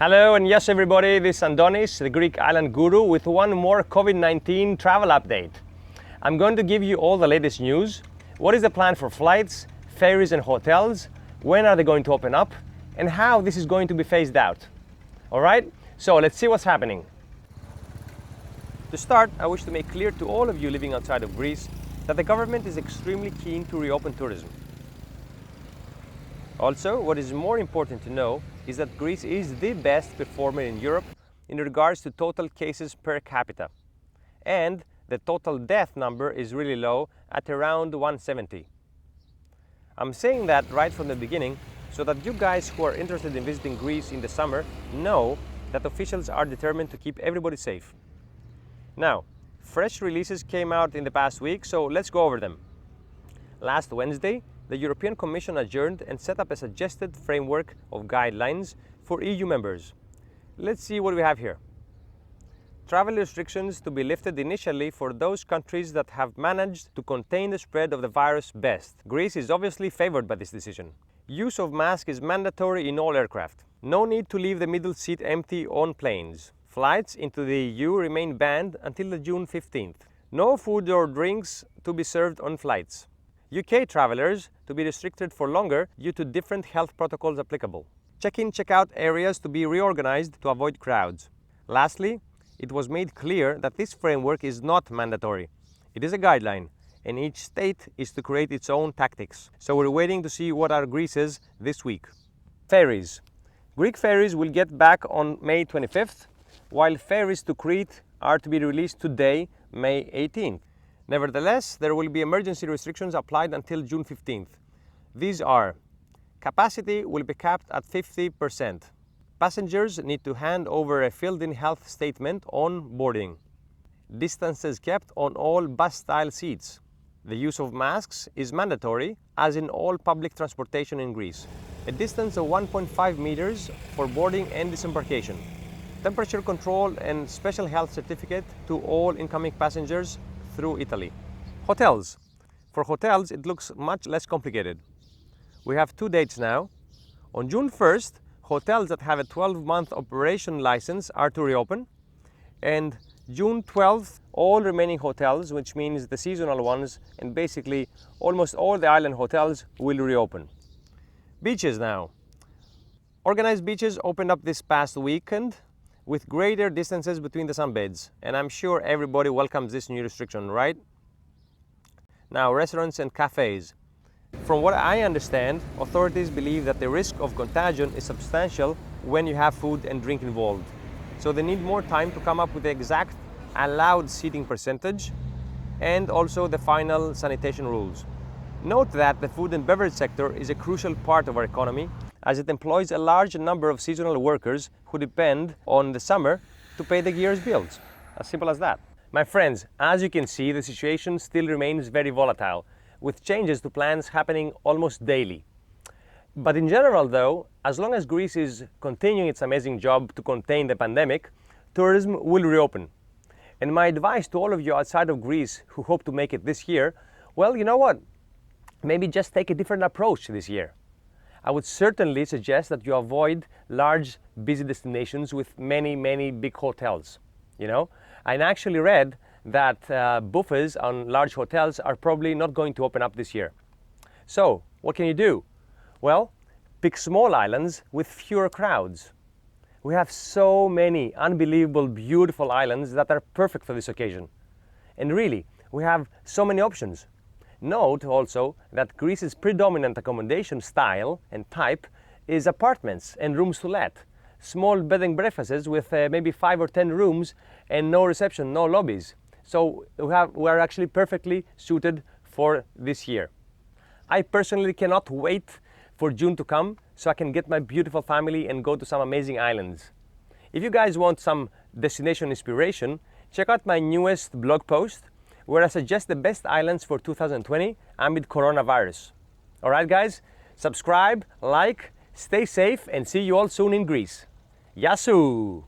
Hello and yes everybody, this is Andonis, the Greek Island Guru, with one more COVID-19 travel update. I'm going to give you all the latest news. What is the plan for flights, ferries and hotels? When are they going to open up? And how this is going to be phased out. Alright, so let's see what's happening. To start, I wish to make clear to all of you living outside of Greece that the government is extremely keen to reopen tourism. Also, what is more important to know is that Greece is the best performer in Europe in regards to total cases per capita. And the total death number is really low at around 170. I'm saying that right from the beginning so that you guys who are interested in visiting Greece in the summer know that officials are determined to keep everybody safe. Now, fresh releases came out in the past week, so let's go over them. Last Wednesday, the European Commission adjourned and set up a suggested framework of guidelines for EU members. Let's see what we have here. Travel restrictions to be lifted initially for those countries that have managed to contain the spread of the virus best. Greece is obviously favored by this decision. Use of masks is mandatory in all aircraft. No need to leave the middle seat empty on planes. Flights into the EU remain banned until June 15th. No food or drinks to be served on flights. UK travellers to be restricted for longer due to different health protocols applicable. Check-in, check-out areas to be reorganized to avoid crowds. Lastly, it was made clear that this framework is not mandatory. It is a guideline, and each state is to create its own tactics. So we're waiting to see what are Greece's this week. Ferries. Greek ferries will get back on May 25th, while ferries to Crete are to be released today, May 18th. Nevertheless, there will be emergency restrictions applied until June 15th. These are: capacity will be capped at 50%. Passengers need to hand over a filled-in health statement on boarding. Distances kept on all bus-style seats. The use of masks is mandatory, as in all public transportation in Greece. A distance of 1.5 meters for boarding and disembarkation. Temperature control and special health certificate to all incoming passengers through Italy. Hotels. For hotels, it looks much less complicated. We have two dates now. On June 1st, hotels that have a 12-month operation license are to reopen. And June 12th, all remaining hotels, which means the seasonal ones, and basically almost all the island hotels will reopen. Beaches now. Organized beaches opened up this past weekend with greater distances between the sunbeds, and I'm sure everybody welcomes this new restriction, right? Now, restaurants and cafes. From what I understand, authorities believe that the risk of contagion is substantial when you have food and drink involved. So they need more time to come up with the exact allowed seating percentage and also the final sanitation rules. Note that the food and beverage sector is a crucial part of our economy, as it employs a large number of seasonal workers who depend on the summer to pay the year's bills. As simple as that. My friends, as you can see, the situation still remains very volatile, with changes to plans happening almost daily. But in general though, as long as Greece is continuing its amazing job to contain the pandemic, tourism will reopen. And my advice to all of you outside of Greece who hope to make it this year, well, you know what? Maybe just take a different approach this year. I would certainly suggest that you avoid large, busy destinations with many big hotels, you know? I actually read that buffets on large hotels are probably not going to open up this year. So, what can you do? Well, pick small islands with fewer crowds. We have so many unbelievable, beautiful islands that are perfect for this occasion. And really, we have so many options. Note also that Greece's predominant accommodation style and type is apartments and rooms to let. Small bed and breakfasts with maybe 5 or 10 rooms and no reception, no lobbies. So we are actually perfectly suited for this year. I personally cannot wait for June to come so I can get my beautiful family and go to some amazing islands. If you guys want some destination inspiration, check out my newest blog post where I suggest the best islands for 2020 amid coronavirus. Alright guys, subscribe, like, stay safe and see you all soon in Greece. Yassou!